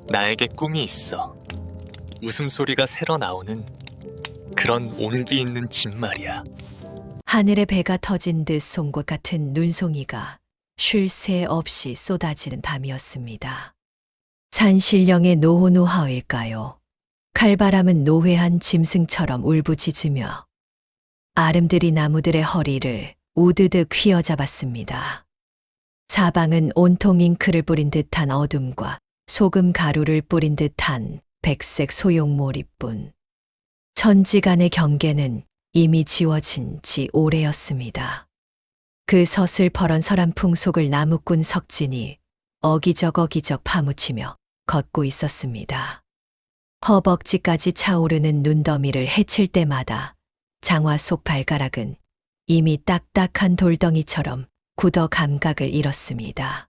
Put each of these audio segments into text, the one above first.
나에게 꿈이 있어. 웃음소리가 새러 나오는 그런 온기 있는 집 말이야. 하늘에 배가 터진 듯 송곳 같은 눈송이가 쉴 새 없이 쏟아지는 밤이었습니다. 산신령의 노호노하일까요? 칼바람은 노회한 짐승처럼 울부짖으며 아름드리 나무들의 허리를 우드득 휘어잡았습니다. 사방은 온통 잉크를 뿌린 듯한 어둠과 소금 가루를 뿌린 듯한 백색 소용몰이뿐. 천지간의 경계는 이미 지워진 지 오래였습니다. 그 서슬퍼런 서란풍 속을 나무꾼 석진이 어기적 파묻히며 걷고 있었습니다. 허벅지까지 차오르는 눈더미를 헤칠 때마다 장화 속 발가락은 이미 딱딱한 돌덩이처럼 굳어 감각을 잃었습니다.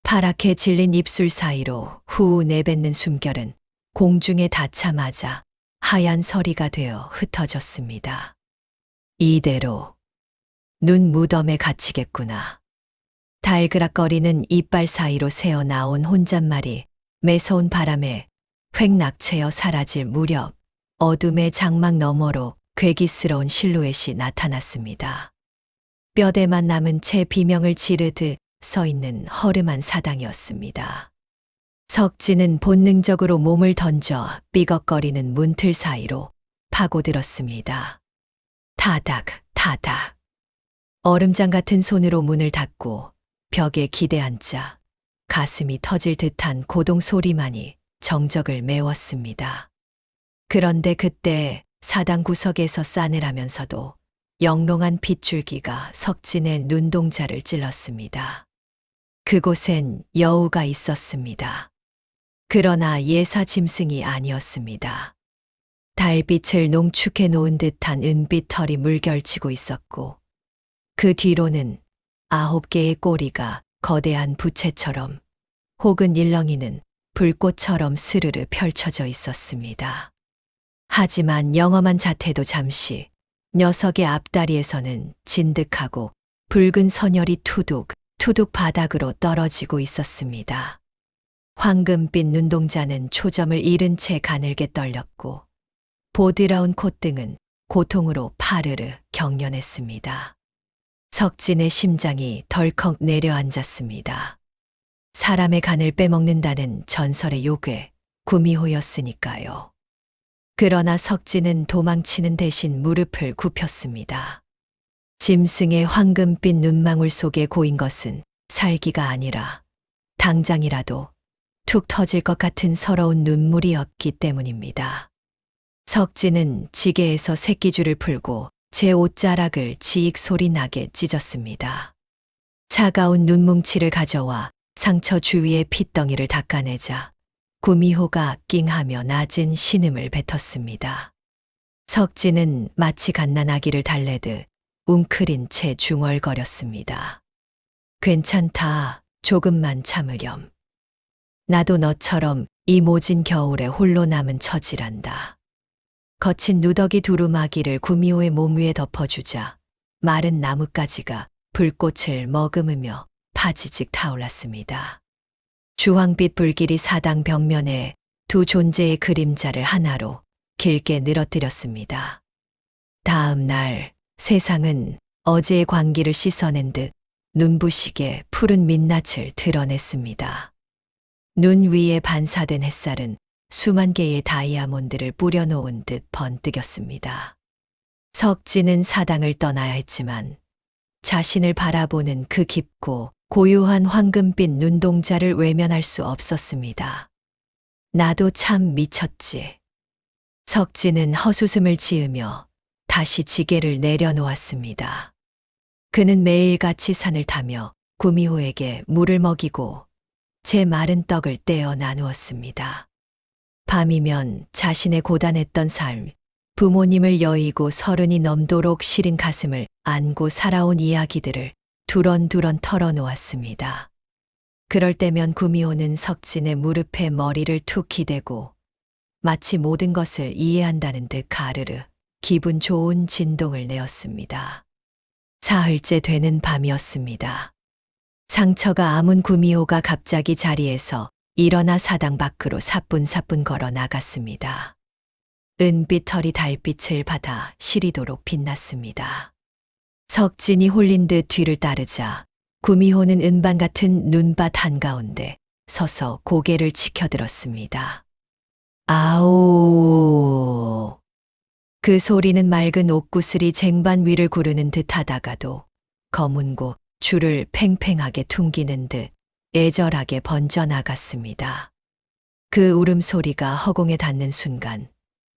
파랗게 질린 입술 사이로 후 내뱉는 숨결은 공중에 닿자마자 하얀 서리가 되어 흩어졌습니다. 이대로 눈 무덤에 갇히겠구나. 달그락거리는 이빨 사이로 새어나온 혼잣말이 매서운 바람에 획 낙채어 사라질 무렵 어둠의 장막 너머로 괴기스러운 실루엣이 나타났습니다. 뼈대만 남은 채 비명을 지르듯 서 있는 허름한 사당이었습니다. 석진은 본능적으로 몸을 던져 삐걱거리는 문틀 사이로 파고들었습니다. 타닥, 타닥. 얼음장 같은 손으로 문을 닫고 벽에 기대앉자 가슴이 터질 듯한 고동 소리만이 정적을 메웠습니다. 그런데 그때 사당 구석에서 싸늘하면서도 영롱한 빗줄기가 석진의 눈동자를 찔렀습니다. 그곳엔 여우가 있었습니다. 그러나 예사 짐승이 아니었습니다. 달빛을 농축해 놓은 듯한 은빛 털이 물결치고 있었고 그 뒤로는 9개의 꼬리가 거대한 부채처럼 혹은 일렁이는 불꽃처럼 스르르 펼쳐져 있었습니다. 하지만 영험한 자태도 잠시 녀석의 앞다리에서는 진득하고 붉은 선혈이 투둑 바닥으로 떨어지고 있었습니다. 황금빛 눈동자는 초점을 잃은 채 가늘게 떨렸고 보드라운 콧등은 고통으로 파르르 경련했습니다. 석진의 심장이 덜컥 내려앉았습니다. 사람의 간을 빼먹는다는 전설의 요괴 구미호였으니까요. 그러나 석진은 도망치는 대신 무릎을 굽혔습니다. 짐승의 황금빛 눈망울 속에 고인 것은 살기가 아니라 당장이라도 툭 터질 것 같은 서러운 눈물이었기 때문입니다. 석진은 지게에서 새끼줄을 풀고 제 옷자락을 지익 소리 나게 찢었습니다. 차가운 눈뭉치를 가져와 상처 주위의 핏덩이를 닦아내자 구미호가 낑하며 낮은 신음을 뱉었습니다. 석진은 마치 갓난아기를 달래듯 웅크린 채 중얼거렸습니다. 괜찮다. 조금만 참으렴. 나도 너처럼 이 모진 겨울에 홀로 남은 처지란다. 거친 누더기 두루마기를 구미호의 몸 위에 덮어주자 마른 나뭇가지가 불꽃을 머금으며 파지직 타올랐습니다. 주황빛 불길이 사당 벽면에 두 존재의 그림자를 하나로 길게 늘어뜨렸습니다. 다음 날 세상은 어제의 광기를 씻어낸 듯 눈부시게 푸른 민낯을 드러냈습니다. 눈 위에 반사된 햇살은 수만 개의 다이아몬드를 뿌려놓은 듯 번뜩였습니다. 석진은 사당을 떠나야 했지만 자신을 바라보는 그 깊고 고요한 황금빛 눈동자를 외면할 수 없었습니다. 나도 참 미쳤지. 석진은 헛웃음을 지으며 다시 지게를 내려놓았습니다. 그는 매일같이 산을 타며 구미호에게 물을 먹이고 제 마른 떡을 떼어 나누었습니다. 밤이면 자신의 고단했던 삶, 부모님을 여의고 30이 넘도록 시린 가슴을 안고 살아온 이야기들을 두런두런 털어놓았습니다. 그럴 때면 구미호는 석진의 무릎에 머리를 툭 기대고 마치 모든 것을 이해한다는 듯 가르르 기분 좋은 진동을 내었습니다. 사흘째 되는 밤이었습니다. 상처가 아문 구미호가 갑자기 자리에서 일어나 사당 밖으로 사뿐사뿐 걸어 나갔습니다. 은빛 털이 달빛을 받아 시리도록 빛났습니다. 석진이 홀린 듯 뒤를 따르자 구미호는 은반 같은 눈밭 한가운데 서서 고개를 치켜들었습니다. 아오. 그 소리는 맑은 옥구슬이 쟁반 위를 구르는 듯 하다가도 검은고 줄을 팽팽하게 퉁기는 듯 애절하게 번져나갔습니다. 그 울음소리가 허공에 닿는 순간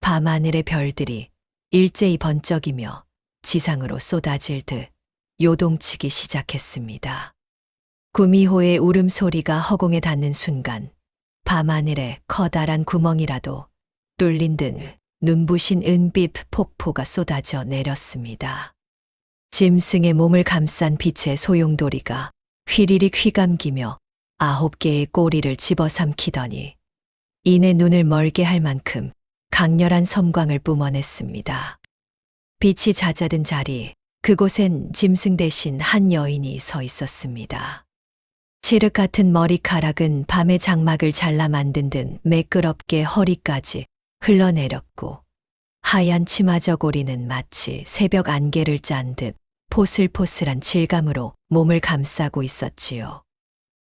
밤하늘의 별들이 일제히 번쩍이며 지상으로 쏟아질 듯 요동치기 시작했습니다. 구미호의 울음소리가 허공에 닿는 순간 밤하늘에 커다란 구멍이라도 뚫린 듯 눈부신 은빛 폭포가 쏟아져 내렸습니다. 짐승의 몸을 감싼 빛의 소용돌이가 휘리릭 휘감기며 9개의 꼬리를 집어삼키더니 이내 눈을 멀게 할 만큼 강렬한 섬광을 뿜어냈습니다. 빛이 잦아든 자리, 그곳엔 짐승 대신 한 여인이 서 있었습니다. 칠흑 같은 머리카락은 밤의 장막을 잘라 만든 듯 매끄럽게 허리까지 흘러내렸고 하얀 치마 저고리는 마치 새벽 안개를 짠 듯 포슬포슬한 질감으로 몸을 감싸고 있었지요.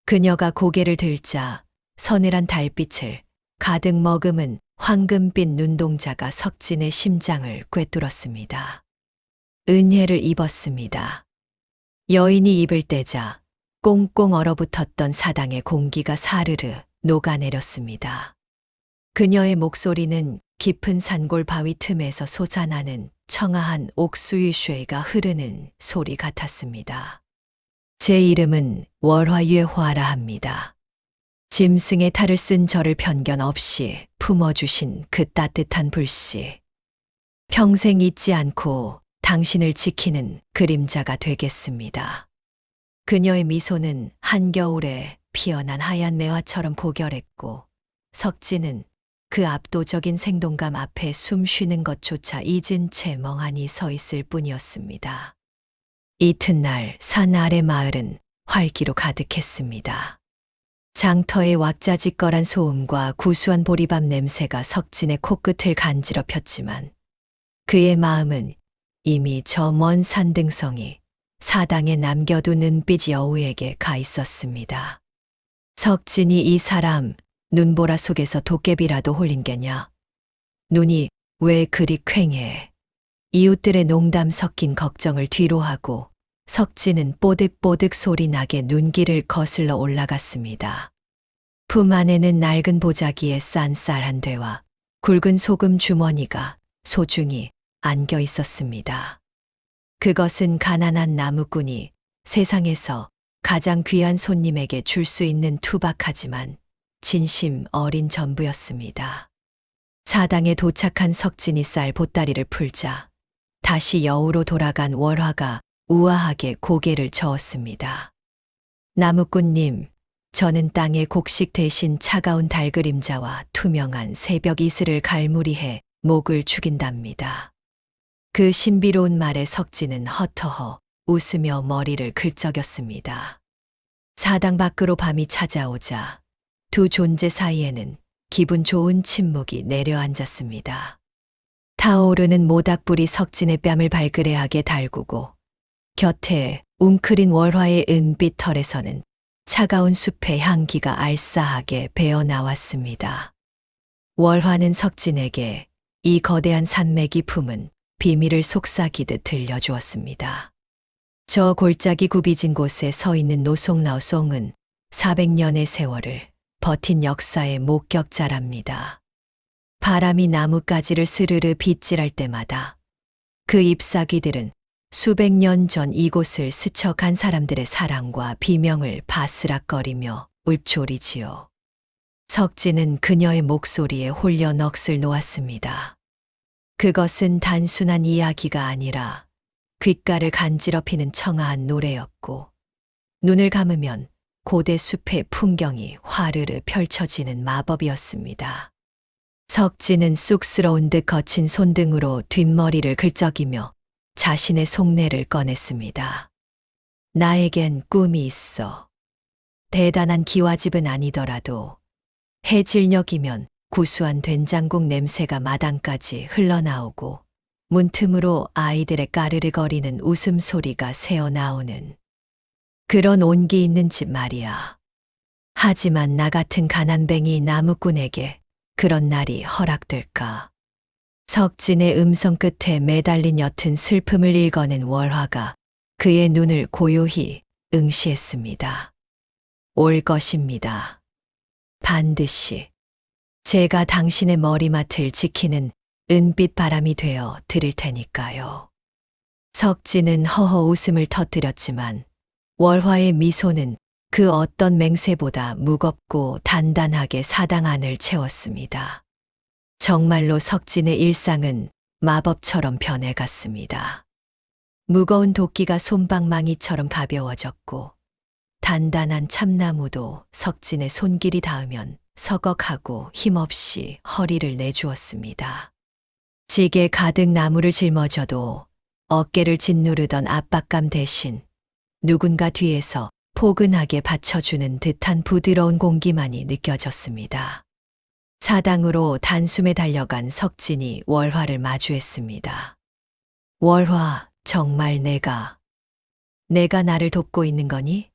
그녀가 고개를 들자 서늘한 달빛을 가득 머금은 황금빛 눈동자가 석진의 심장을 꿰뚫었습니다. 은혜를 입었습니다. 여인이 입을 떼자 꽁꽁 얼어붙었던 사당의 공기가 사르르 녹아내렸습니다. 그녀의 목소리는 깊은 산골 바위 틈에서 솟아나는 청아한 옥수유 쉐가 흐르는 소리 같았습니다. 제 이름은 월화유화라 합니다. 짐승의 탈을 쓴 저를 편견 없이 품어주신 그 따뜻한 불씨. 평생 잊지 않고 당신을 지키는 그림자가 되겠습니다. 그녀의 미소는 한겨울에 피어난 하얀 매화처럼 고결했고 석진은 그 압도적인 생동감 앞에 숨 쉬는 것조차 잊은 채 멍하니 서 있을 뿐이었습니다. 이튿날 산 아래 마을은 활기로 가득했습니다. 장터의 왁자지껄한 소음과 구수한 보리밥 냄새가 석진의 코끝을 간지럽혔지만 그의 마음은 이미 저 먼 산등성이 사당에 남겨둔 은빛 여우에게 가 있었습니다. 석진이 이 사람 눈보라 속에서 도깨비라도 홀린 게냐? 눈이 왜 그리 퀭해? 이웃들의 농담 섞인 걱정을 뒤로하고 석진은 뽀득뽀득 소리 나게 눈길을 거슬러 올라갔습니다. 품 안에는 낡은 보자기에 싼 쌀 한 되와 굵은 소금 주머니가 소중히 안겨 있었습니다. 그것은 가난한 나무꾼이 세상에서 가장 귀한 손님에게 줄 수 있는 투박하지만 진심 어린 전부였습니다. 사당에 도착한 석진이 쌀 보따리를 풀자 다시 여우로 돌아간 월화가 우아하게 고개를 저었습니다. 나무꾼님, 저는 땅의 곡식 대신 차가운 달 그림자와 투명한 새벽 이슬을 갈무리해 목을 죽인답니다. 그 신비로운 말에 석진은 허터허 웃으며 머리를 긁적였습니다. 사당 밖으로 밤이 찾아오자 두 존재 사이에는 기분 좋은 침묵이 내려앉았습니다. 타오르는 모닥불이 석진의 뺨을 발그레하게 달구고 곁에 웅크린 월화의 은빛 털에서는 차가운 숲의 향기가 알싸하게 배어나왔습니다. 월화는 석진에게 이 거대한 산맥이 품은 비밀을 속삭이듯 들려주었습니다. 저 골짜기 굽이진 곳에 서 있는 노송라오송은 400년의 세월을 버틴 역사의 목격자랍니다. 바람이 나뭇가지를 스르르 빗질할 때마다 그 잎사귀들은 수백 년 전 이곳을 스쳐간 사람들의 사랑과 비명을 바스락거리며 읊조리지요. 석진은 그녀의 목소리에 홀려 넋을 놓았습니다. 그것은 단순한 이야기가 아니라 귓가를 간지럽히는 청아한 노래였고 눈을 감으면 고대 숲의 풍경이 화르르 펼쳐지는 마법이었습니다. 석진은 쑥스러운 듯 거친 손등으로 뒷머리를 긁적이며 자신의 속내를 꺼냈습니다. 나에겐 꿈이 있어. 대단한 기와집은 아니더라도 해질녘이면 구수한 된장국 냄새가 마당까지 흘러나오고 문틈으로 아이들의 까르르거리는 웃음소리가 새어나오는 그런 온기 있는 집 말이야. 하지만 나 같은 가난뱅이 나무꾼에게 그런 날이 허락될까? 석진의 음성 끝에 매달린 옅은 슬픔을 읽어낸 월화가 그의 눈을 고요히 응시했습니다. 올 것입니다. 반드시 제가 당신의 머리맡을 지키는 은빛 바람이 되어 드릴 테니까요. 석진은 허허 웃음을 터뜨렸지만 월화의 미소는 그 어떤 맹세보다 무겁고 단단하게 사당 안을 채웠습니다. 정말로 석진의 일상은 마법처럼 변해갔습니다. 무거운 도끼가 솜방망이처럼 가벼워졌고 단단한 참나무도 석진의 손길이 닿으면 서걱하고 힘없이 허리를 내주었습니다. 지게 가득 나무를 짊어져도 어깨를 짓누르던 압박감 대신 누군가 뒤에서 포근하게 받쳐주는 듯한 부드러운 공기만이 느껴졌습니다. 사당으로 단숨에 달려간 석진이 월화를 마주했습니다. 월화, 정말 내가 나를 돕고 있는 거니?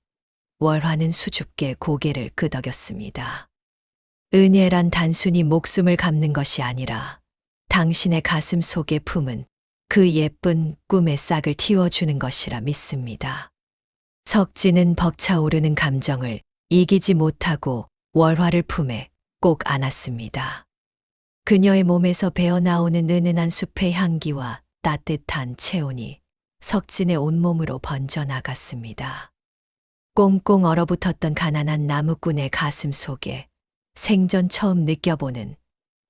월화는 수줍게 고개를 끄덕였습니다. 은혜란 단순히 목숨을 갚는 것이 아니라 당신의 가슴 속에 품은 그 예쁜 꿈의 싹을 틔워주는 것이라 믿습니다. 석진은 벅차오르는 감정을 이기지 못하고 월화를 품에 꼭 안았습니다. 그녀의 몸에서 배어나오는 은은한 숲의 향기와 따뜻한 체온이 석진의 온몸으로 번져나갔습니다. 꽁꽁 얼어붙었던 가난한 나무꾼의 가슴 속에 생전 처음 느껴보는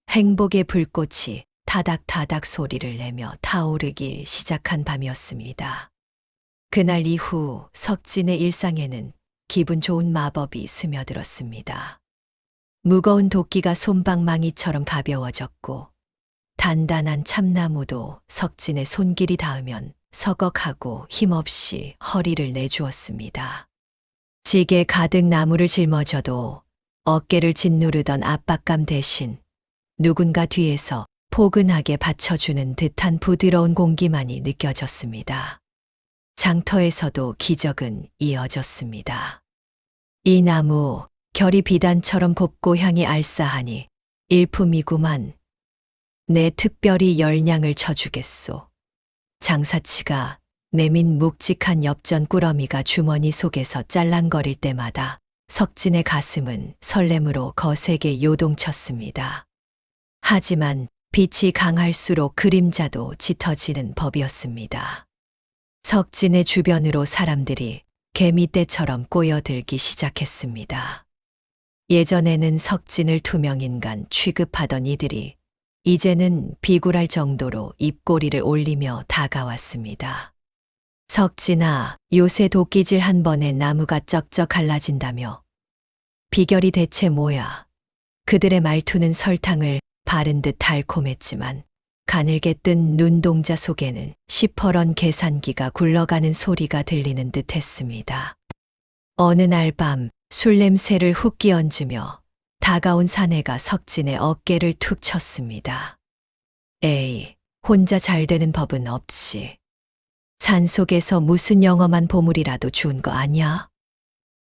행복의 불꽃이 타닥타닥 소리를 내며 타오르기 시작한 밤이었습니다. 그날 이후 석진의 일상에는 기분 좋은 마법이 스며들었습니다. 무거운 도끼가 솜방망이처럼 가벼워졌고 단단한 참나무도 석진의 손길이 닿으면 서걱하고 힘없이 허리를 내주었습니다. 지게 가득 나무를 짊어져도 어깨를 짓누르던 압박감 대신 누군가 뒤에서 포근하게 받쳐주는 듯한 부드러운 공기만이 느껴졌습니다. 장터에서도 기적은 이어졌습니다. 이 나무, 결이 비단처럼 곱고 향이 알싸하니 일품이구만. 내 특별히 열량을 쳐주겠소. 장사치가 내민 묵직한 엽전 꾸러미가 주머니 속에서 짤랑거릴 때마다 석진의 가슴은 설렘으로 거세게 요동쳤습니다. 하지만 빛이 강할수록 그림자도 짙어지는 법이었습니다. 석진의 주변으로 사람들이 개미떼처럼 꼬여들기 시작했습니다. 예전에는 석진을 투명인간 취급하던 이들이 이제는 비굴할 정도로 입꼬리를 올리며 다가왔습니다. 석진아, 요새 도끼질 한 번에 나무가 쩍쩍 갈라진다며. 비결이 대체 뭐야? 그들의 말투는 설탕을 바른 듯 달콤했지만 가늘게 뜬 눈동자 속에는 시퍼런 계산기가 굴러가는 소리가 들리는 듯 했습니다. 어느 날 밤 술 냄새를 훅 끼얹으며 다가온 사내가 석진의 어깨를 툭 쳤습니다. 에이, 혼자 잘 되는 법은 없지. 산속에서 무슨 영험한 보물이라도 주운 거 아니야?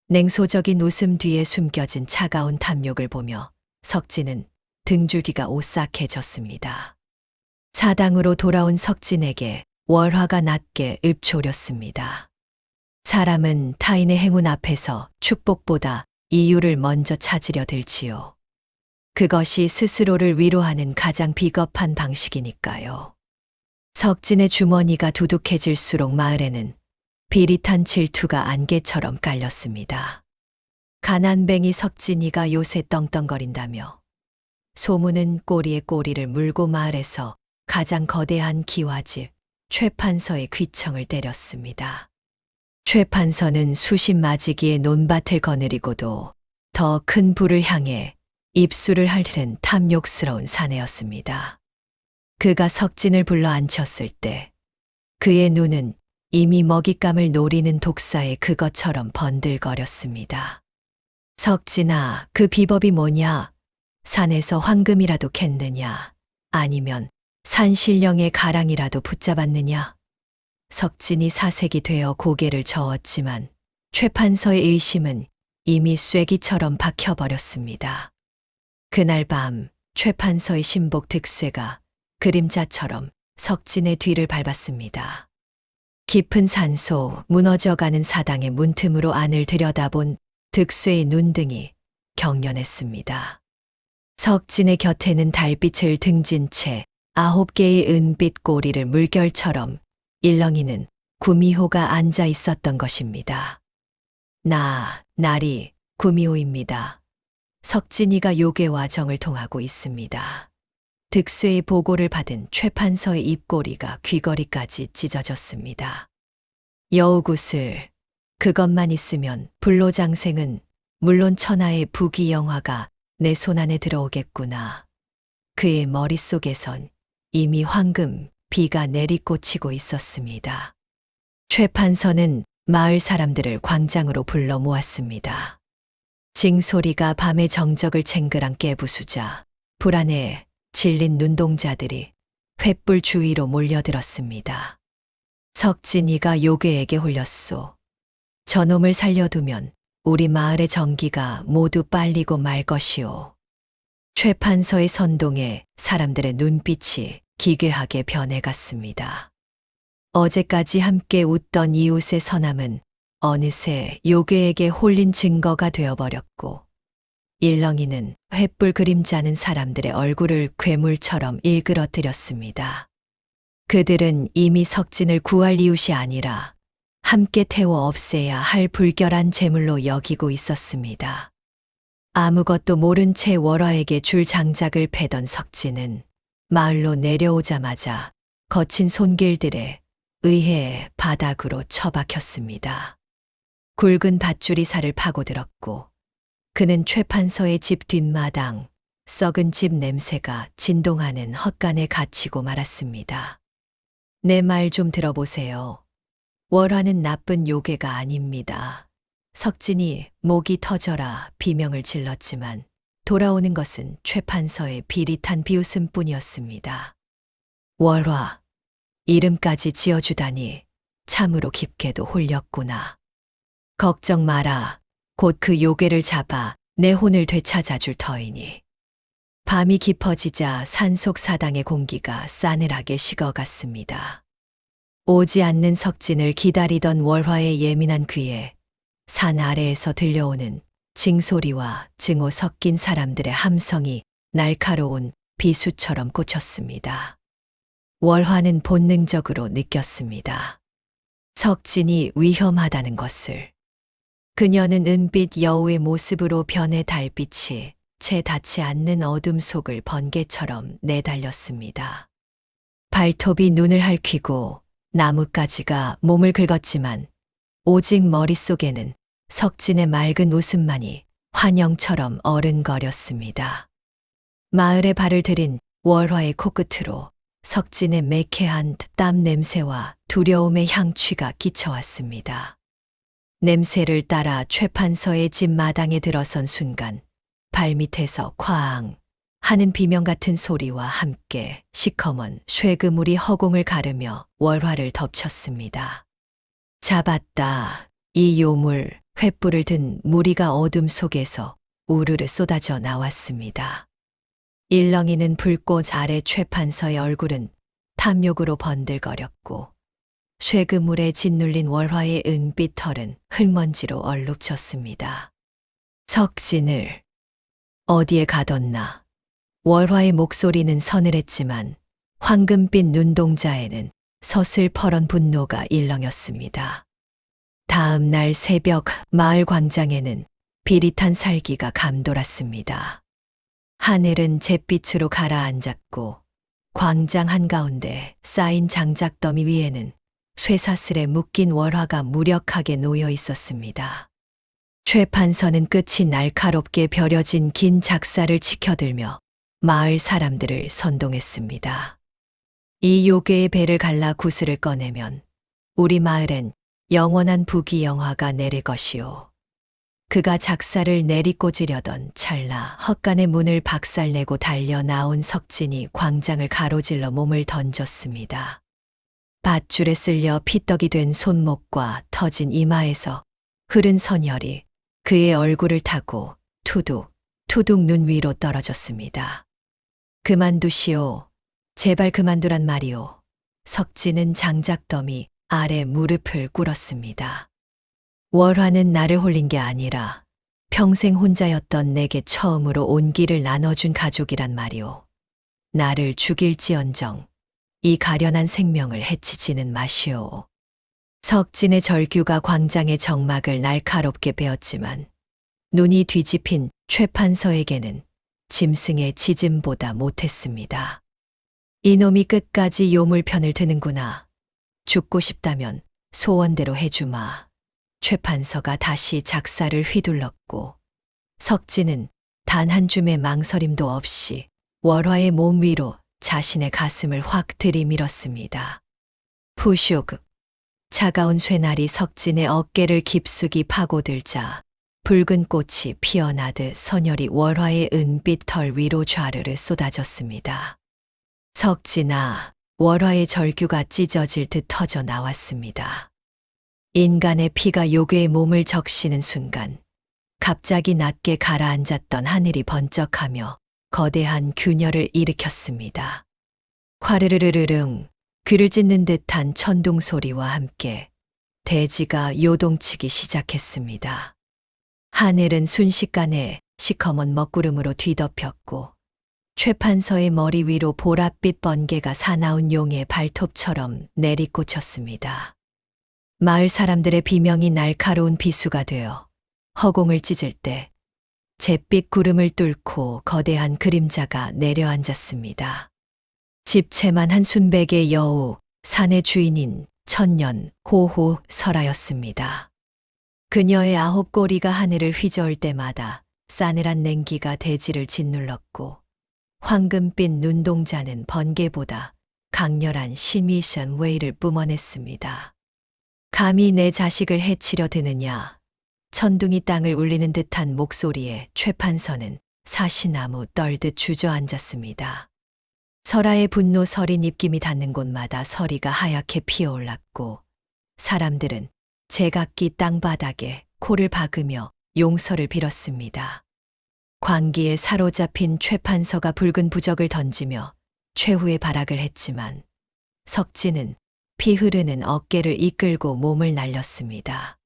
냉소적인 웃음 뒤에 숨겨진 차가운 탐욕을 보며 석진은 등줄기가 오싹해졌습니다. 사당으로 돌아온 석진에게 월화가 낮게 읊조렸습니다. 사람은 타인의 행운 앞에서 축복보다 이유를 먼저 찾으려 들지요. 그것이 스스로를 위로하는 가장 비겁한 방식이니까요. 석진의 주머니가 두둑해질수록 마을에는 비릿한 질투가 안개처럼 깔렸습니다. 가난뱅이 석진이가 요새 떵떵거린다며 소문은 꼬리에 꼬리를 물고 마을에서 가장 거대한 기와집 최판서의 귀청을 때렸습니다. 최판서는 수십 마지기의 논밭을 거느리고도 더 큰 부를 향해 입술을 핥는 탐욕스러운 사내였습니다. 그가 석진을 불러 앉혔을 때 그의 눈은 이미 먹잇감을 노리는 독사의 그것처럼 번들거렸습니다. 석진아, 그 비법이 뭐냐? 산에서 황금이라도 캤느냐, 아니면 산신령의 가랑이라도 붙잡았느냐. 석진이 사색이 되어 고개를 저었지만 최판서의 의심은 이미 쐐기처럼 박혀버렸습니다. 그날 밤 최판서의 신복 득쇠가 그림자처럼 석진의 뒤를 밟았습니다. 깊은 산소 무너져가는 사당의 문틈으로 안을 들여다본 득쇠의 눈등이 경련했습니다. 석진의 곁에는 달빛을 등진 채 9개의 은빛 꼬리를 물결처럼 일렁이는 구미호가 앉아 있었던 것입니다. 나리 구미호입니다. 석진이가 요괴와 정을 통하고 있습니다. 득쇠의 보고를 받은 최판서의 입꼬리가 귀걸이까지 찢어졌습니다. 여우구슬, 그것만 있으면 불로장생은 물론 천하의 부귀영화가 내 손안에 들어오겠구나. 그의 머릿속에선 이미 황금 비가 내리꽂히고 있었습니다. 최판서는 마을 사람들을 광장으로 불러 모았습니다. 징소리가 밤의 정적을 챙그랑 깨부수자 불안에 질린 눈동자들이 횃불 주위로 몰려들었습니다. 석진이가 요괴에게 홀렸소. 저놈을 살려두면 우리 마을의 정기가 모두 빨리고 말 것이오. 최판서의 선동에 사람들의 눈빛이 기괴하게 변해갔습니다. 어제까지 함께 웃던 이웃의 서남은 어느새 요괴에게 홀린 증거가 되어버렸고, 일렁이는 횃불 그림자는 사람들의 얼굴을 괴물처럼 일그러뜨렸습니다. 그들은 이미 석진을 구할 이웃이 아니라 함께 태워 없애야 할 불결한 제물로 여기고 있었습니다. 아무것도 모른 채 월화에게 줄 장작을 패던 석진은 마을로 내려오자마자 거친 손길들에 의해 바닥으로 처박혔습니다. 굵은 밧줄이 살을 파고들었고 그는 최판서의 집 뒷마당, 썩은 집 냄새가 진동하는 헛간에 갇히고 말았습니다. 내 말 좀 들어보세요. 월화는 나쁜 요괴가 아닙니다. 석진이 목이 터져라 비명을 질렀지만 돌아오는 것은 최판서의 비릿한 비웃음뿐이었습니다. 월화, 이름까지 지어주다니 참으로 깊게도 홀렸구나. 걱정 마라. 곧 그 요괴를 잡아 내 혼을 되찾아줄 터이니. 밤이 깊어지자 산속 사당의 공기가 싸늘하게 식어갔습니다. 오지 않는 석진을 기다리던 월화의 예민한 귀에 산 아래에서 들려오는 징소리와 증오 섞인 사람들의 함성이 날카로운 비수처럼 꽂혔습니다. 월화는 본능적으로 느꼈습니다. 석진이 위험하다는 것을. 그녀는 은빛 여우의 모습으로 변해 달빛이 채 닿지 않는 어둠 속을 번개처럼 내달렸습니다. 발톱이 눈을 핥히고 나뭇가지가 몸을 긁었지만 오직 머릿속에는 석진의 맑은 웃음만이 환영처럼 어른거렸습니다. 마을에 발을 들인 월화의 코끝으로 석진의 매캐한 땀 냄새와 두려움의 향취가 끼쳐왔습니다. 냄새를 따라 최판서의 집 마당에 들어선 순간 발밑에서 쾅 하는 비명 같은 소리와 함께 시커먼 쇠그물이 허공을 가르며 월화를 덮쳤습니다. 잡았다. 이 요물, 횃불을 든 무리가 어둠 속에서 우르르 쏟아져 나왔습니다. 일렁이는 불꽃 아래 최판서의 얼굴은 탐욕으로 번들거렸고 쇠그물에 짓눌린 월화의 은빛 털은 흙먼지로 얼룩졌습니다. 석진을 어디에 가뒀나. 월화의 목소리는 서늘했지만 황금빛 눈동자에는 서슬퍼런 분노가 일렁였습니다. 다음 날 새벽 마을 광장에는 비릿한 살기가 감돌았습니다. 하늘은 잿빛으로 가라앉았고 광장 한가운데 쌓인 장작더미 위에는 쇠사슬에 묶인 월화가 무력하게 놓여 있었습니다. 최판서는 끝이 날카롭게 벼려진 긴 작사를 치켜들며 마을 사람들을 선동했습니다. 이 요괴의 배를 갈라 구슬을 꺼내면 우리 마을엔 영원한 부귀영화가 내릴 것이오. 그가 작사를 내리꽂으려던 찰나 헛간의 문을 박살내고 달려 나온 석진이 광장을 가로질러 몸을 던졌습니다. 밧줄에 쓸려 피떡이 된 손목과 터진 이마에서 흐른 선혈이 그의 얼굴을 타고 투둑 눈 위로 떨어졌습니다. 그만두시오. 제발 그만두란 말이오. 석진은 장작더미 아래 무릎을 꿇었습니다. 월화는 나를 홀린 게 아니라 평생 혼자였던 내게 처음으로 온기를 나눠준 가족이란 말이오. 나를 죽일지언정 이 가련한 생명을 해치지는 마시오. 석진의 절규가 광장의 정막을 날카롭게 베었지만 눈이 뒤집힌 최 판서에게는 짐승의 짖음보다 못했습니다. 이놈이 끝까지 요물 편을 드는구나. 죽고 싶다면 소원대로 해주마. 최 판서가 다시 작사를 휘둘렀고 석진은 단 한 줌의 망설임도 없이 월화의 몸 위로 자신의 가슴을 확 들이밀었습니다. 푸쇼그. 차가운 쇠날이 석진의 어깨를 깊숙이 파고들자 붉은 꽃이 피어나듯 선혈이 월화의 은빛 털 위로 좌르르 쏟아졌습니다. 석진아, 월화의 절규가 찢어질 듯 터져 나왔습니다. 인간의 피가 요괴의 몸을 적시는 순간 갑자기 낮게 가라앉았던 하늘이 번쩍하며 거대한 균열을 일으켰습니다. 화르르르르릉 귀를 찢는 듯한 천둥 소리와 함께 대지가 요동치기 시작했습니다. 하늘은 순식간에 시커먼 먹구름으로 뒤덮였고 최 판서의 머리 위로 보랏빛 번개가 사나운 용의 발톱처럼 내리꽂혔습니다. 마을 사람들의 비명이 날카로운 비수가 되어 허공을 찢을 때 잿빛 구름을 뚫고 거대한 그림자가 내려앉았습니다. 집채만 한 순백의 여우, 산의 주인인 천년 고호 설하였습니다. 그녀의 9꼬리가 하늘을 휘저을 때마다 싸늘한 냉기가 대지를 짓눌렀고 황금빛 눈동자는 번개보다 강렬한 시미션 웨이를 뿜어냈습니다. 감히 내 자식을 해치려 드느냐. 천둥이 땅을 울리는 듯한 목소리에 최 판서는 사시나무 떨듯 주저앉았습니다. 설하의 분노 서린 입김이 닿는 곳마다 서리가 하얗게 피어올랐고 사람들은 제각기 땅바닥에 코를 박으며 용서를 빌었습니다. 광기에 사로잡힌 최 판서가 붉은 부적을 던지며 최후의 발악을 했지만 석진은 피 흐르는 어깨를 이끌고 몸을 날렸습니다.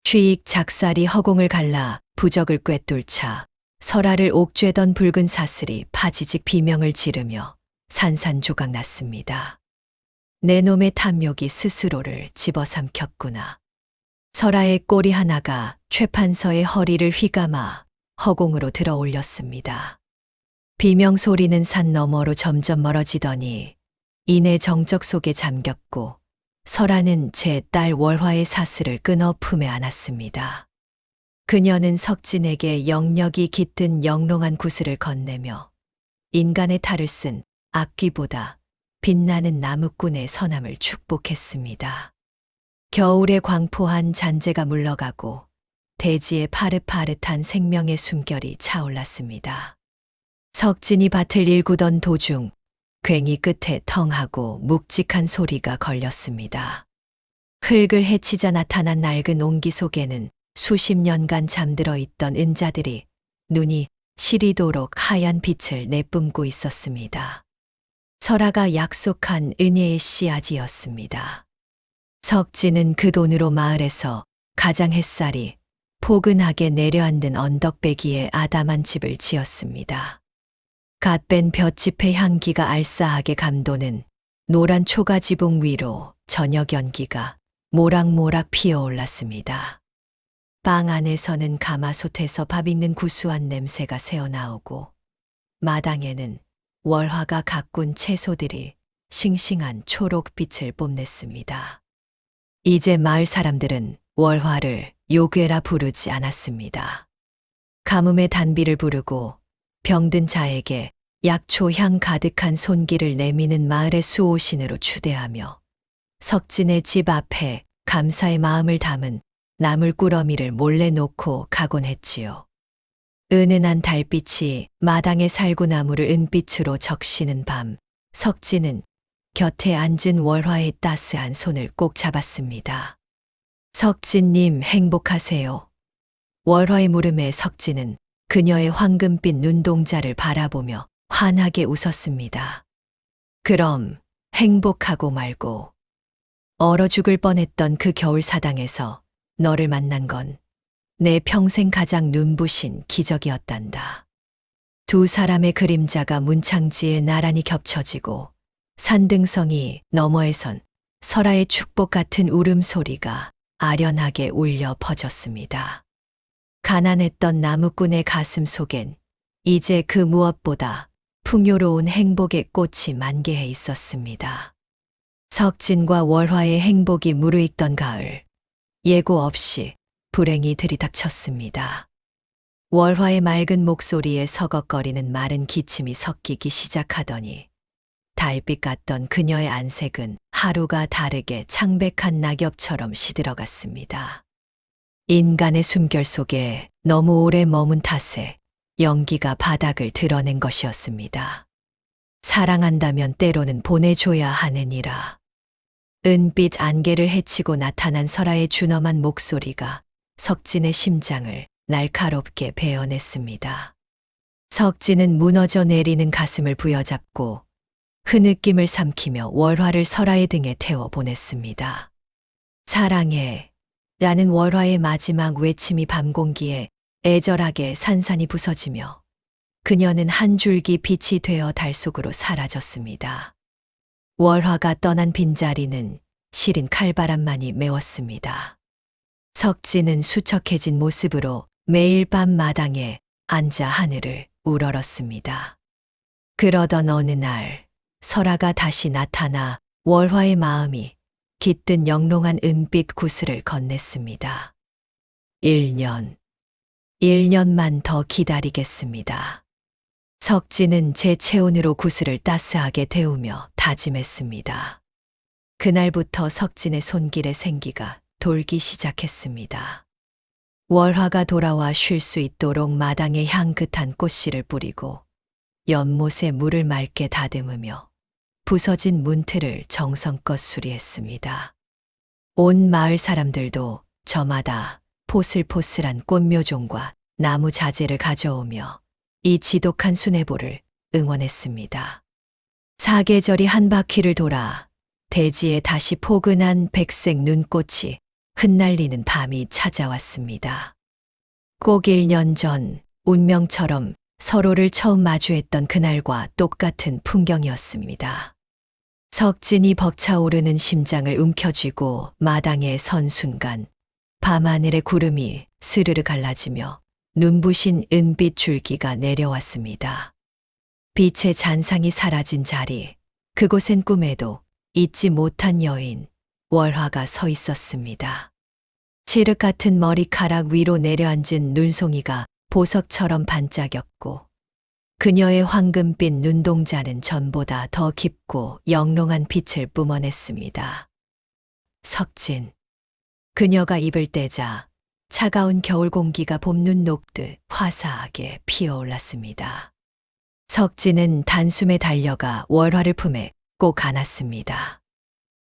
취익 작살이 허공을 갈라 부적을 꿰뚫자 설하를 옥죄던 붉은 사슬이 파지직 비명을 지르며 산산조각 났습니다. 내 놈의 탐욕이 스스로를 집어삼켰구나. 설하의 꼬리 하나가 최 판서의 허리를 휘감아 허공으로 들어 올렸습니다. 비명 소리는 산 너머로 점점 멀어지더니 이내 정적 속에 잠겼고 설하는 제 딸 월화의 사슬을 끊어 품에 안았습니다. 그녀는 석진에게 영력이 깃든 영롱한 구슬을 건네며 인간의 탈을 쓴 악귀보다 빛나는 나무꾼의 선함을 축복했습니다. 겨울에 광포한 잔재가 물러가고 대지에 파릇파릇한 생명의 숨결이 차올랐습니다. 석진이 밭을 일구던 도중 괭이 끝에 텅하고 묵직한 소리가 걸렸습니다. 흙을 헤치자 나타난 낡은 옹기 속에는 수십 년간 잠들어 있던 은자들이 눈이 시리도록 하얀 빛을 내뿜고 있었습니다. 설하가 약속한 은혜의 씨앗이었습니다. 석진은 그 돈으로 마을에서 가장 햇살이 포근하게 내려앉은 언덕배기에 아담한 집을 지었습니다. 갓 뺀 볏짚의 향기가 알싸하게 감도는 노란 초가 지붕 위로 저녁 연기가 모락모락 피어올랐습니다. 방 안에서는 가마솥에서 밥 익는 구수한 냄새가 새어나오고 마당에는 월화가 가꾼 채소들이 싱싱한 초록빛을 뽐냈습니다. 이제 마을 사람들은 월화를 요괴라 부르지 않았습니다. 가뭄의 단비를 부르고 병든 자에게 약초 향 가득한 손길을 내미는 마을의 수호신으로 추대하며 석진의 집 앞에 감사의 마음을 담은 나물꾸러미를 몰래 놓고 가곤 했지요. 은은한 달빛이 마당의 살구나무를 은빛으로 적시는 밤, 석진은 곁에 앉은 월화의 따스한 손을 꼭 잡았습니다. 석진님 행복하세요. 월화의 물음에 석진은 그녀의 황금빛 눈동자를 바라보며 환하게 웃었습니다. 그럼 행복하고 말고 얼어 죽을 뻔했던 그 겨울 사당에서 너를 만난 건 내 평생 가장 눈부신 기적이었단다. 두 사람의 그림자가 문창지에 나란히 겹쳐지고 산등성이 너머에선 설아의 축복 같은 울음소리가 아련하게 울려 퍼졌습니다. 가난했던 나무꾼의 가슴 속엔 이제 그 무엇보다 풍요로운 행복의 꽃이 만개해 있었습니다. 석진과 월화의 행복이 무르익던 가을, 예고 없이 불행이 들이닥쳤습니다. 월화의 맑은 목소리에 서걱거리는 마른 기침이 섞이기 시작하더니 달빛 같던 그녀의 안색은 하루가 다르게 창백한 낙엽처럼 시들어갔습니다. 인간의 숨결 속에 너무 오래 머문 탓에 연기가 바닥을 드러낸 것이었습니다. 사랑한다면 때로는 보내줘야 하느니라. 은빛 안개를 헤치고 나타난 설아의 준엄한 목소리가 석진의 심장을 날카롭게 베어냈습니다. 석진은 무너져 내리는 가슴을 부여잡고 흐느낌을 삼키며 월화를 설아의 등에 태워 보냈습니다. 사랑해, 라는 월화의 마지막 외침이 밤 공기에 애절하게 산산이 부서지며 그녀는 한 줄기 빛이 되어 달 속으로 사라졌습니다. 월화가 떠난 빈자리는 시린 칼바람만이 메웠습니다. 석진은 수척해진 모습으로 매일 밤 마당에 앉아 하늘을 우러렀습니다. 그러던 어느 날 설아가 다시 나타나 월화의 마음이 깃든 영롱한 은빛 구슬을 건넸습니다. 1년만 더 기다리겠습니다. 석진은 제 체온으로 구슬을 따스하게 데우며 다짐했습니다. 그날부터 석진의 손길에 생기가 돌기 시작했습니다. 월화가 돌아와 쉴 수 있도록 마당에 향긋한 꽃씨를 뿌리고 연못에 물을 맑게 다듬으며 부서진 문틀을 정성껏 수리했습니다. 온 마을 사람들도 저마다 포슬포슬한 꽃묘종과 나무 자재를 가져오며 이 지독한 수뇌보를 응원했습니다. 사계절이 한 바퀴를 돌아 대지에 다시 포근한 백색 눈꽃이 흩날리는 밤이 찾아왔습니다. 꼭 1년 전 운명처럼 서로를 처음 마주했던 그날과 똑같은 풍경이었습니다. 석진이 벅차오르는 심장을 움켜쥐고 마당에 선 순간 밤하늘의 구름이 스르르 갈라지며 눈부신 은빛 줄기가 내려왔습니다. 빛의 잔상이 사라진 자리, 그곳엔 꿈에도 잊지 못한 여인, 월화가 서 있었습니다. 칠흑 같은 머리카락 위로 내려앉은 눈송이가 보석처럼 반짝였고, 그녀의 황금빛 눈동자는 전보다 더 깊고 영롱한 빛을 뿜어냈습니다. 석진. 그녀가 입을 떼자 차가운 겨울 공기가 봄눈 녹듯 화사하게 피어올랐습니다. 석진은 단숨에 달려가 월화를 품에 꼭 안았습니다.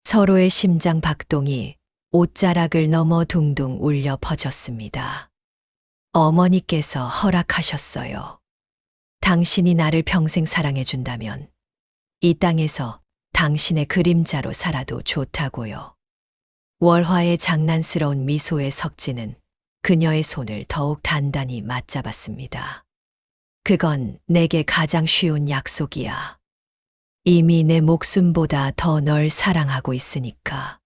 서로의 심장 박동이 옷자락을 넘어 둥둥 울려 퍼졌습니다. 어머니께서 허락하셨어요. 당신이 나를 평생 사랑해준다면 이 땅에서 당신의 그림자로 살아도 좋다고요. 월화의 장난스러운 미소에 석진은 그녀의 손을 더욱 단단히 맞잡았습니다. 그건 내게 가장 쉬운 약속이야. 이미 내 목숨보다 더 널 사랑하고 있으니까.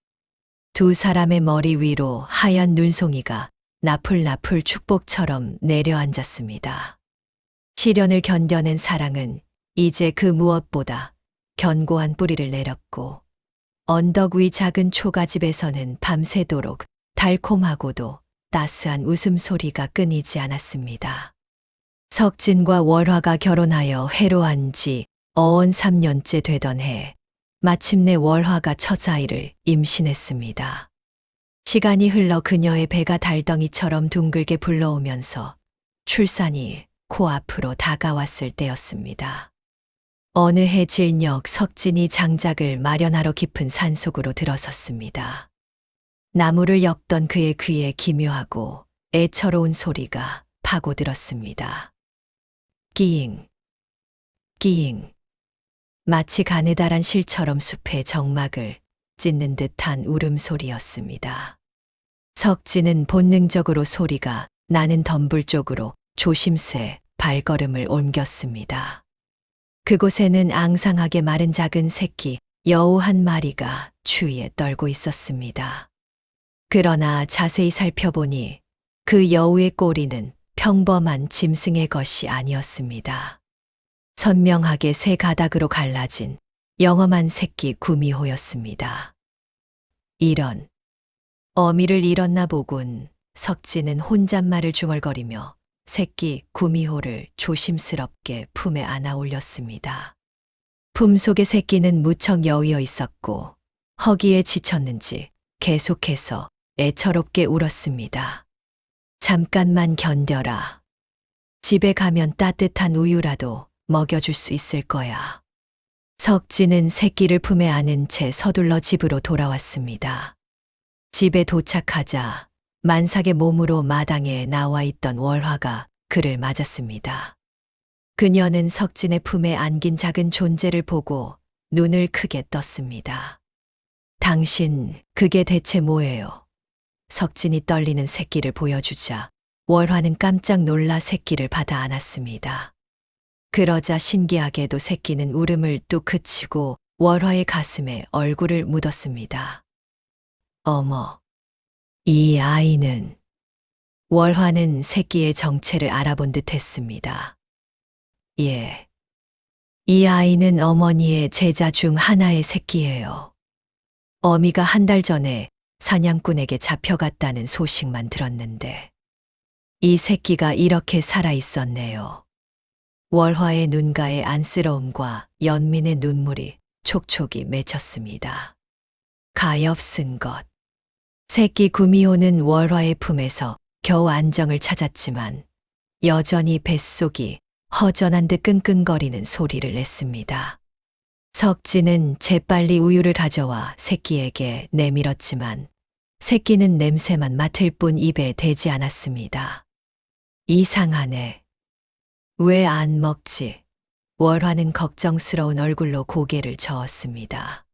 두 사람의 머리 위로 하얀 눈송이가 나풀나풀 축복처럼 내려앉았습니다. 시련을 견뎌낸 사랑은 이제 그 무엇보다 견고한 뿌리를 내렸고 언덕 위 작은 초가집에서는 밤새도록 달콤하고도 따스한 웃음소리가 끊이지 않았습니다. 석진과 월화가 결혼하여 해로한 지 어언 3년째 되던 해 마침내 월화가 첫아이를 임신했습니다. 시간이 흘러 그녀의 배가 달덩이처럼 둥글게 불러오면서 출산이 코앞으로 다가왔을 때였습니다. 어느 해 질녘 석진이 장작을 마련하러 깊은 산속으로 들어섰습니다. 나무를 엮던 그의 귀에 기묘하고 애처로운 소리가 파고들었습니다. 끼잉, 끼잉. 마치 가느다란 실처럼 숲의 정막을 찢는 듯한 울음소리였습니다. 석진은 본능적으로 소리가 나는 덤불 쪽으로 조심스레 발걸음을 옮겼습니다. 그곳에는 앙상하게 마른 작은 새끼 여우 한 마리가 추위에 떨고 있었습니다. 그러나 자세히 살펴보니 그 여우의 꼬리는 평범한 짐승의 것이 아니었습니다. 선명하게 세 가닥으로 갈라진 영험한 새끼 구미호였습니다. 이런, 어미를 잃었나 보군. 석진은 혼잣말을 중얼거리며 새끼 구미호를 조심스럽게 품에 안아 올렸습니다. 품 속의 새끼는 무척 여위어 있었고 허기에 지쳤는지 계속해서 애처롭게 울었습니다. 잠깐만 견뎌라. 집에 가면 따뜻한 우유라도 먹여줄 수 있을 거야. 석진은 새끼를 품에 안은 채 서둘러 집으로 돌아왔습니다. 집에 도착하자 만삭의 몸으로 마당에 나와 있던 월화가 그를 맞았습니다. 그녀는 석진의 품에 안긴 작은 존재를 보고 눈을 크게 떴습니다. 당신, 그게 대체 뭐예요? 석진이 떨리는 새끼를 보여주자 월화는 깜짝 놀라 새끼를 받아 안았습니다. 그러자 신기하게도 새끼는 울음을 뚝 그치고 월화의 가슴에 얼굴을 묻었습니다. 어머, 이 아이는... 월화는 새끼의 정체를 알아본 듯 했습니다. 예, 이 아이는 어머니의 제자 중 하나의 새끼예요. 어미가 한 달 전에 사냥꾼에게 잡혀갔다는 소식만 들었는데 이 새끼가 이렇게 살아 있었네요. 월화의 눈가에 안쓰러움과 연민의 눈물이 촉촉이 맺혔습니다. 가엾은 것. 새끼 구미호는 월화의 품에서 겨우 안정을 찾았지만 여전히 뱃속이 허전한 듯 끙끙거리는 소리를 냈습니다. 석진은 재빨리 우유를 가져와 새끼에게 내밀었지만 새끼는 냄새만 맡을 뿐 입에 대지 않았습니다. 이상하네. 왜 안 먹지? 월화는 걱정스러운 얼굴로 고개를 저었습니다.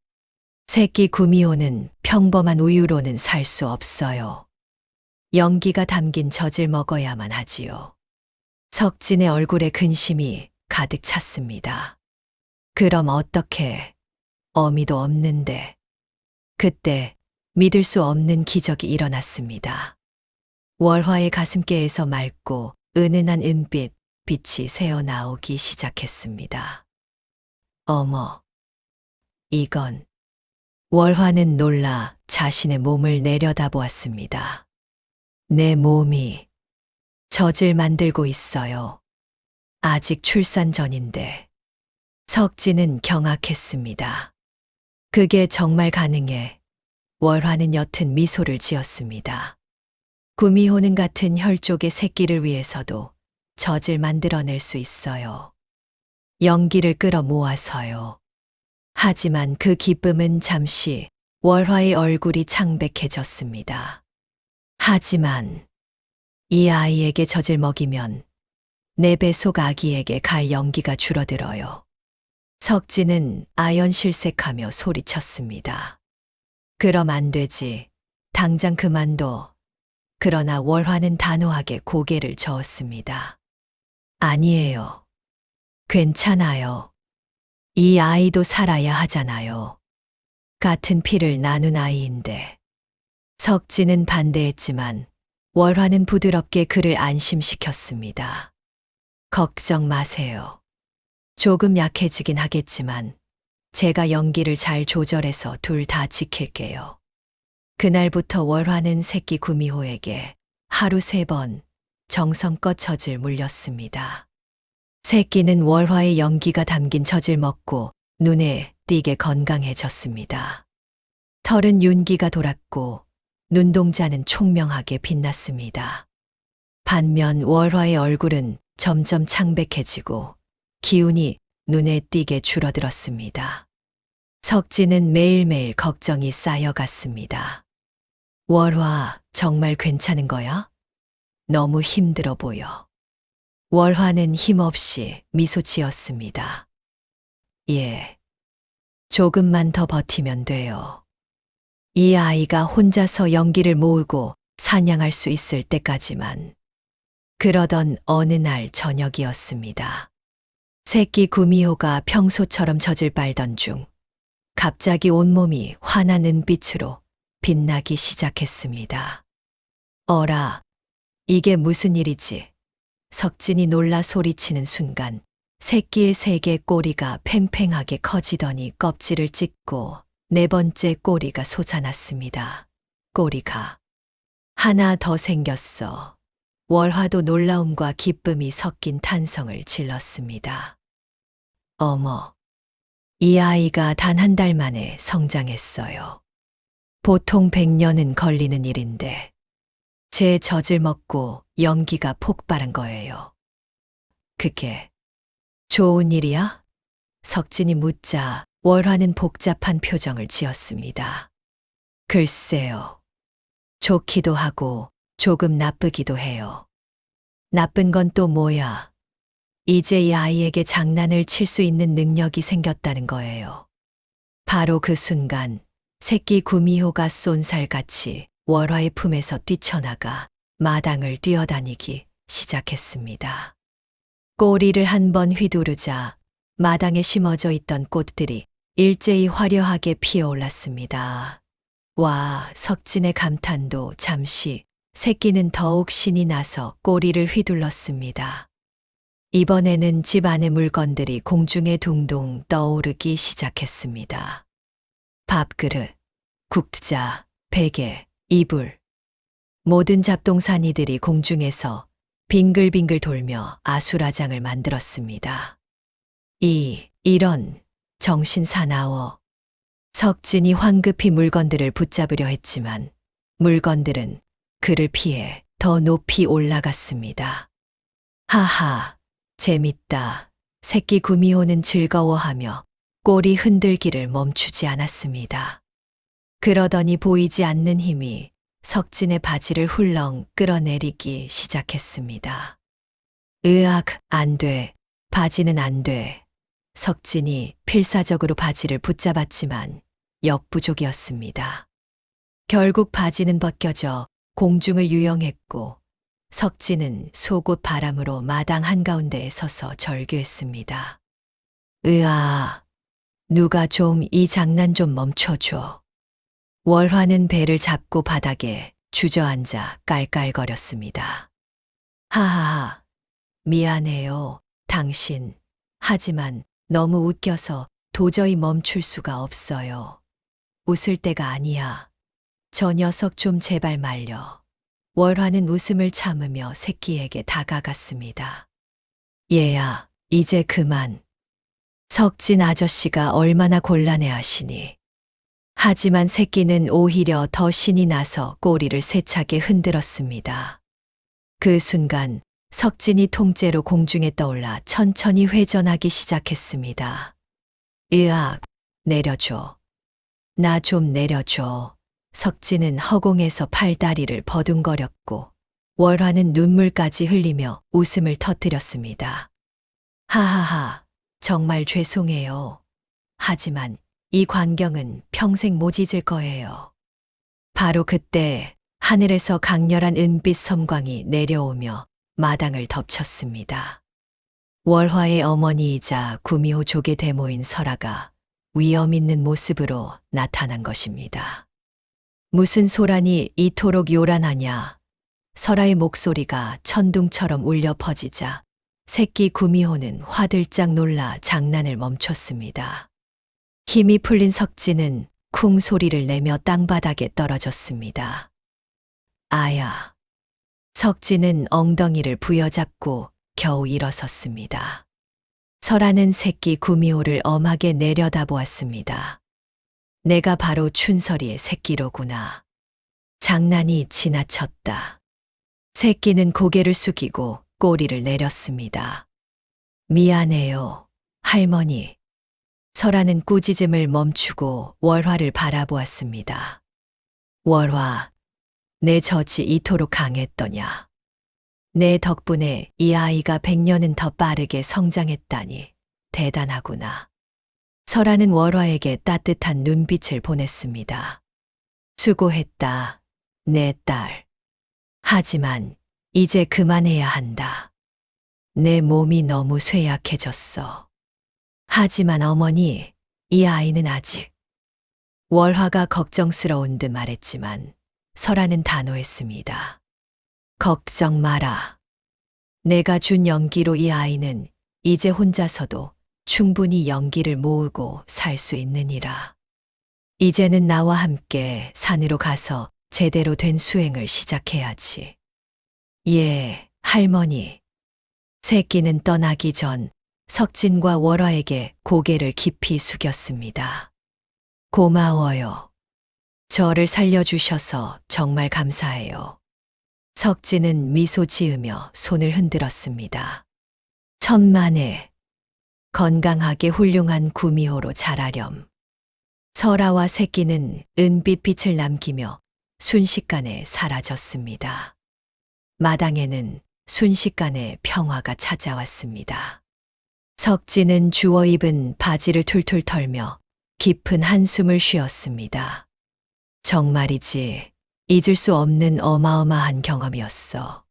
새끼 구미호는 평범한 우유로는 살 수 없어요. 연기가 담긴 젖을 먹어야만 하지요. 석진의 얼굴에 근심이 가득 찼습니다. 그럼 어떻게? 어미도 없는데. 그때 믿을 수 없는 기적이 일어났습니다. 월화의 가슴께에서 맑고 은은한 은빛, 빛이 새어나오기 시작했습니다. 어머, 이건... 월화는 놀라 자신의 몸을 내려다보았습니다. 내 몸이 젖을 만들고 있어요. 아직 출산 전인데. 석진은 경악했습니다. 그게 정말 가능해. 월화는 옅은 미소를 지었습니다. 구미호는 같은 혈족의 새끼를 위해서도 젖을 만들어낼 수 있어요. 연기를 끌어모아서요. 하지만 그 기쁨은 잠시 월화의 얼굴이 창백해졌습니다. 하지만 이 아이에게 젖을 먹이면 내 뱃속 아기에게 갈 연기가 줄어들어요. 석진은 아연실색하며 소리쳤습니다. 그럼 안 되지. 당장 그만둬. 그러나 월화는 단호하게 고개를 저었습니다. 아니에요. 괜찮아요. 이 아이도 살아야 하잖아요. 같은 피를 나눈 아이인데. 석진은 반대했지만 월화는 부드럽게 그를 안심시켰습니다. 걱정 마세요. 조금 약해지긴 하겠지만 제가 연기를 잘 조절해서 둘 다 지킬게요. 그날부터 월화는 새끼 구미호에게 하루 3번 정성껏 젖을 물렸습니다. 새끼는 월화의 연기가 담긴 젖을 먹고 눈에 띄게 건강해졌습니다. 털은 윤기가 돌았고 눈동자는 총명하게 빛났습니다. 반면 월화의 얼굴은 점점 창백해지고 기운이 눈에 띄게 줄어들었습니다. 석진은 매일매일 걱정이 쌓여갔습니다. 월화, 정말 괜찮은 거야? 너무 힘들어 보여. 월화는 힘없이 미소 지었습니다. 예. 조금만 더 버티면 돼요. 이 아이가 혼자서 연기를 모으고 사냥할 수 있을 때까지만. 그러던 어느 날 저녁이었습니다. 새끼 구미호가 평소처럼 젖을 빨던 중 갑자기 온몸이 환한 은빛으로 빛나기 시작했습니다. 어라, 이게 무슨 일이지? 석진이 놀라 소리치는 순간 새끼의 세개 꼬리가 팽팽하게 커지더니 껍질을 찢고 네 번째 꼬리가 솟아났습니다. 꼬리가 하나 더 생겼어. 월화도 놀라움과 기쁨이 섞인 탄성을 질렀습니다. 어머, 이 아이가 단 한 달 만에 성장했어요. 보통 100년은 걸리는 일인데 제 젖을 먹고 연기가 폭발한 거예요. 그게 좋은 일이야? 석진이 묻자 월화는 복잡한 표정을 지었습니다. 글쎄요. 좋기도 하고 조금 나쁘기도 해요. 나쁜 건 또 뭐야? 이제 이 아이에게 장난을 칠 수 있는 능력이 생겼다는 거예요. 바로 그 순간 새끼 구미호가 쏜살같이 월화의 품에서 뛰쳐나가 마당을 뛰어다니기 시작했습니다. 꼬리를 한 번 휘두르자 마당에 심어져 있던 꽃들이 일제히 화려하게 피어올랐습니다. 와, 석진의 감탄도 잠시, 새끼는 더욱 신이 나서 꼬리를 휘둘렀습니다. 이번에는 집 안의 물건들이 공중에 둥둥 떠오르기 시작했습니다. 밥그릇, 국자, 베개, 이불. 모든 잡동사니들이 공중에서 빙글빙글 돌며 아수라장을 만들었습니다. 이런, 정신 사나워. 석진이 황급히 물건들을 붙잡으려 했지만 물건들은 그를 피해 더 높이 올라갔습니다. 하하, 재밌다. 새끼 구미호는 즐거워하며 꼬리 흔들기를 멈추지 않았습니다. 그러더니 보이지 않는 힘이 석진의 바지를 훌렁 끌어내리기 시작했습니다. 으악, 안 돼. 바지는 안 돼. 석진이 필사적으로 바지를 붙잡았지만 역부족이었습니다. 결국 바지는 벗겨져 공중을 유영했고 석진은 속옷 바람으로 마당 한가운데에 서서 절규했습니다. 으아, 누가 좀 이 장난 좀 멈춰줘. 월화는 배를 잡고 바닥에 주저앉아 깔깔거렸습니다. 하하하, 미안해요, 당신. 하지만 너무 웃겨서 도저히 멈출 수가 없어요. 웃을 때가 아니야. 저 녀석 좀 제발 말려. 월화는 웃음을 참으며 새끼에게 다가갔습니다. 얘야, 이제 그만. 석진 아저씨가 얼마나 곤란해하시니. 하지만 새끼는 오히려 더 신이 나서 꼬리를 세차게 흔들었습니다. 그 순간 석진이 통째로 공중에 떠올라 천천히 회전하기 시작했습니다. 으악, 내려줘. 나 좀 내려줘. 석진은 허공에서 팔다리를 버둥거렸고 월화는 눈물까지 흘리며 웃음을 터뜨렸습니다. 하하하, 정말 죄송해요. 하지만 이 광경은 평생 못 잊을 거예요. 바로 그때 하늘에서 강렬한 은빛 섬광이 내려오며 마당을 덮쳤습니다. 월화의 어머니이자 구미호 족의 대모인 설아가 위험 있는 모습으로 나타난 것입니다. 무슨 소란이 이토록 요란하냐. 설아의 목소리가 천둥처럼 울려 퍼지자 새끼 구미호는 화들짝 놀라 장난을 멈췄습니다. 힘이 풀린 석진은 쿵 소리를 내며 땅바닥에 떨어졌습니다. 아야. 석진은 엉덩이를 부여잡고 겨우 일어섰습니다. 설아는 새끼 구미호를 엄하게 내려다보았습니다. 내가 바로 춘설이의 새끼로구나. 장난이 지나쳤다. 새끼는 고개를 숙이고 꼬리를 내렸습니다. 미안해요, 할머니. 설아는 꾸짖음을 멈추고 월화를 바라보았습니다. 월화, 내 젖이 이토록 강했더냐. 내 덕분에 이 아이가 100년은 더 빠르게 성장했다니 대단하구나. 설아는 월화에게 따뜻한 눈빛을 보냈습니다. 수고했다, 내 딸. 하지만 이제 그만해야 한다. 내 몸이 너무 쇠약해졌어. 하지만 어머니, 이 아이는 아직. 월화가 걱정스러운 듯 말했지만 설아는 단호했습니다. 걱정 마라. 내가 준 연기로 이 아이는 이제 혼자서도 충분히 연기를 모으고 살 수 있느니라. 이제는 나와 함께 산으로 가서 제대로 된 수행을 시작해야지. 예, 할머니. 새끼는 떠나기 전 석진과 월화에게 고개를 깊이 숙였습니다. 고마워요. 저를 살려주셔서 정말 감사해요. 석진은 미소 지으며 손을 흔들었습니다. 천만에 건강하게 훌륭한 구미호로 자라렴. 설아와 새끼는 은빛 빛을 남기며 순식간에 사라졌습니다. 마당에는 순식간에 평화가 찾아왔습니다. 석진은 주워 입은 바지를 툴툴 털며 깊은 한숨을 쉬었습니다. 정말이지 잊을 수 없는 어마어마한 경험이었어.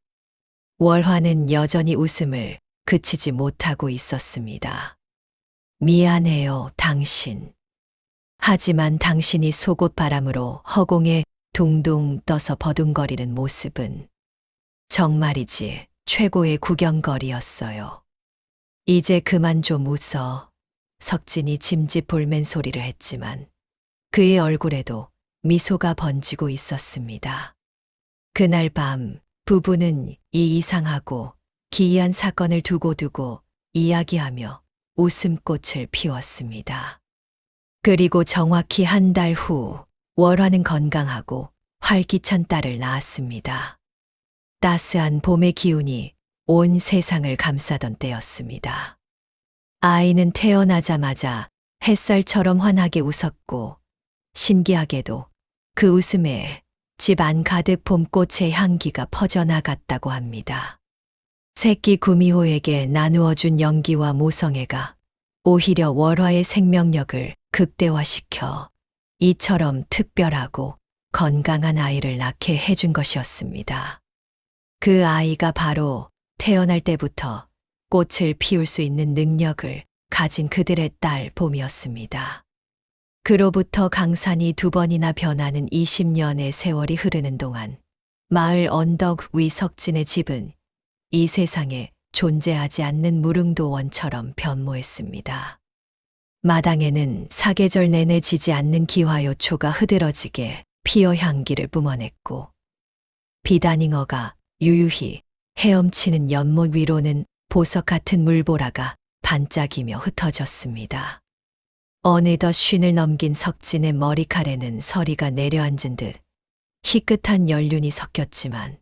월화는 여전히 웃음을 그치지 못하고 있었습니다. 미안해요, 당신. 하지만 당신이 속옷 바람으로 허공에 둥둥 떠서 버둥거리는 모습은 정말이지 최고의 구경거리였어요. 이제 그만 좀 웃어. 석진이 짐짓 볼멘 소리를 했지만 그의 얼굴에도 미소가 번지고 있었습니다. 그날 밤 부부는 이 이상하고 기이한 사건을 두고두고 이야기하며 웃음꽃을 피웠습니다. 그리고 정확히 한 달 후 월화는 건강하고 활기찬 딸을 낳았습니다. 따스한 봄의 기운이 온 세상을 감싸던 때였습니다. 아이는 태어나자마자 햇살처럼 환하게 웃었고 신기하게도 그 웃음에 집 안 가득 봄꽃의 향기가 퍼져나갔다고 합니다. 새끼 구미호에게 나누어준 연기와 모성애가 오히려 월화의 생명력을 극대화시켜 이처럼 특별하고 건강한 아이를 낳게 해준 것이었습니다. 그 아이가 바로 태어날 때부터 꽃을 피울 수 있는 능력을 가진 그들의 딸 봄이었습니다. 그로부터 강산이 2번이나 변하는 20년의 세월이 흐르는 동안 마을 언덕 위 석진의 집은 이 세상에 존재하지 않는 무릉도원처럼 변모했습니다. 마당에는 사계절 내내 지지 않는 기화요초가 흐드러지게 피어 향기를 뿜어냈고 비단잉어가 유유히 헤엄치는 연못 위로는 보석 같은 물보라가 반짝이며 흩어졌습니다. 어느덧 쉰을 넘긴 석진의 머리칼에는 서리가 내려앉은 듯 희끗한 연륜이 섞였지만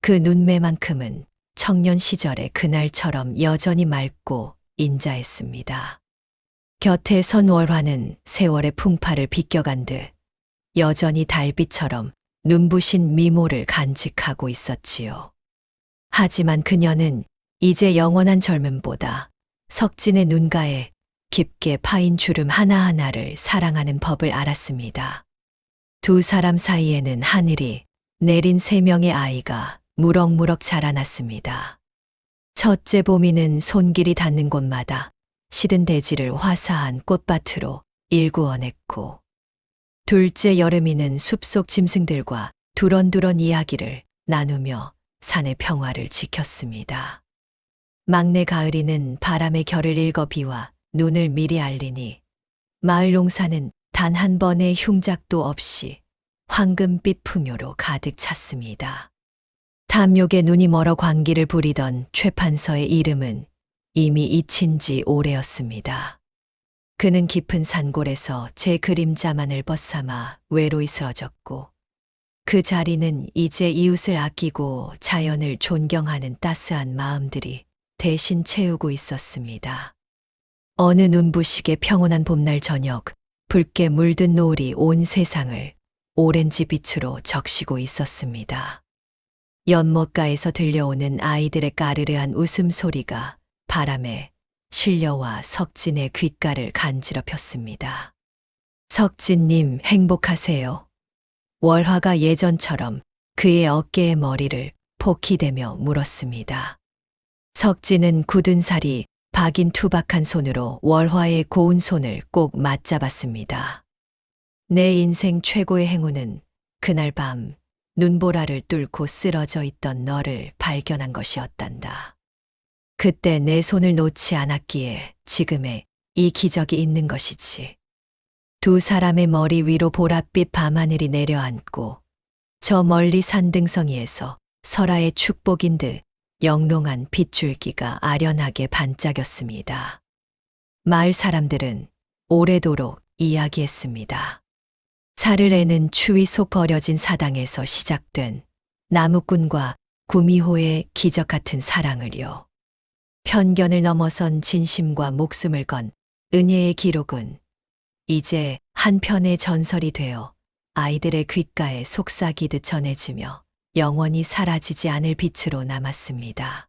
그 눈매만큼은 청년 시절의 그날처럼 여전히 맑고 인자했습니다. 곁에 선 월화는 세월의 풍파를 비껴간 듯 여전히 달빛처럼 눈부신 미모를 간직하고 있었지요. 하지만 그녀는 이제 영원한 젊음보다 석진의 눈가에 깊게 파인 주름 하나하나를 사랑하는 법을 알았습니다. 두 사람 사이에는 하늘이 내린 3명의 아이가 무럭무럭 자라났습니다. 첫째 봄이는 손길이 닿는 곳마다 시든 대지를 화사한 꽃밭으로 일구어냈고 둘째 여름이는 숲속 짐승들과 두런두런 이야기를 나누며 산의 평화를 지켰습니다. 막내 가을이는 바람의 결을 읽어 비와 눈을 미리 알리니 마을 농사는 단 한 번의 흉작도 없이 황금빛 풍요로 가득 찼습니다. 탐욕에 눈이 멀어 광기를 부리던 최판서의 이름은 이미 잊힌 지 오래였습니다. 그는 깊은 산골에서 제 그림자만을 벗삼아 외로이 쓰러졌고 그 자리는 이제 이웃을 아끼고 자연을 존경하는 따스한 마음들이 대신 채우고 있었습니다. 어느 눈부시게 평온한 봄날 저녁, 붉게 물든 노을이 온 세상을 오렌지 빛으로 적시고 있었습니다. 연못가에서 들려오는 아이들의 까르르한 웃음소리가 바람에 실려와 석진의 귓가를 간지럽혔습니다. 석진님 행복하세요. 월화가 예전처럼 그의 어깨에 머리를 포키대며 물었습니다. 석진은 굳은 살이 박인 투박한 손으로 월화의 고운 손을 꼭 맞잡았습니다. 내 인생 최고의 행운은 그날 밤 눈보라를 뚫고 쓰러져 있던 너를 발견한 것이었단다. 그때 내 손을 놓지 않았기에 지금의 이 기적이 있는 것이지. 두 사람의 머리 위로 보랏빛 밤하늘이 내려앉고 저 멀리 산등성이에서 설아의 축복인 듯 영롱한 빗줄기가 아련하게 반짝였습니다. 마을 사람들은 오래도록 이야기했습니다. 사르레는 추위 속 버려진 사당에서 시작된 나무꾼과 구미호의 기적 같은 사랑을요. 편견을 넘어선 진심과 목숨을 건 은혜의 기록은 이제 한편의 전설이 되어 아이들의 귓가에 속삭이듯 전해지며 영원히 사라지지 않을 빛으로 남았습니다.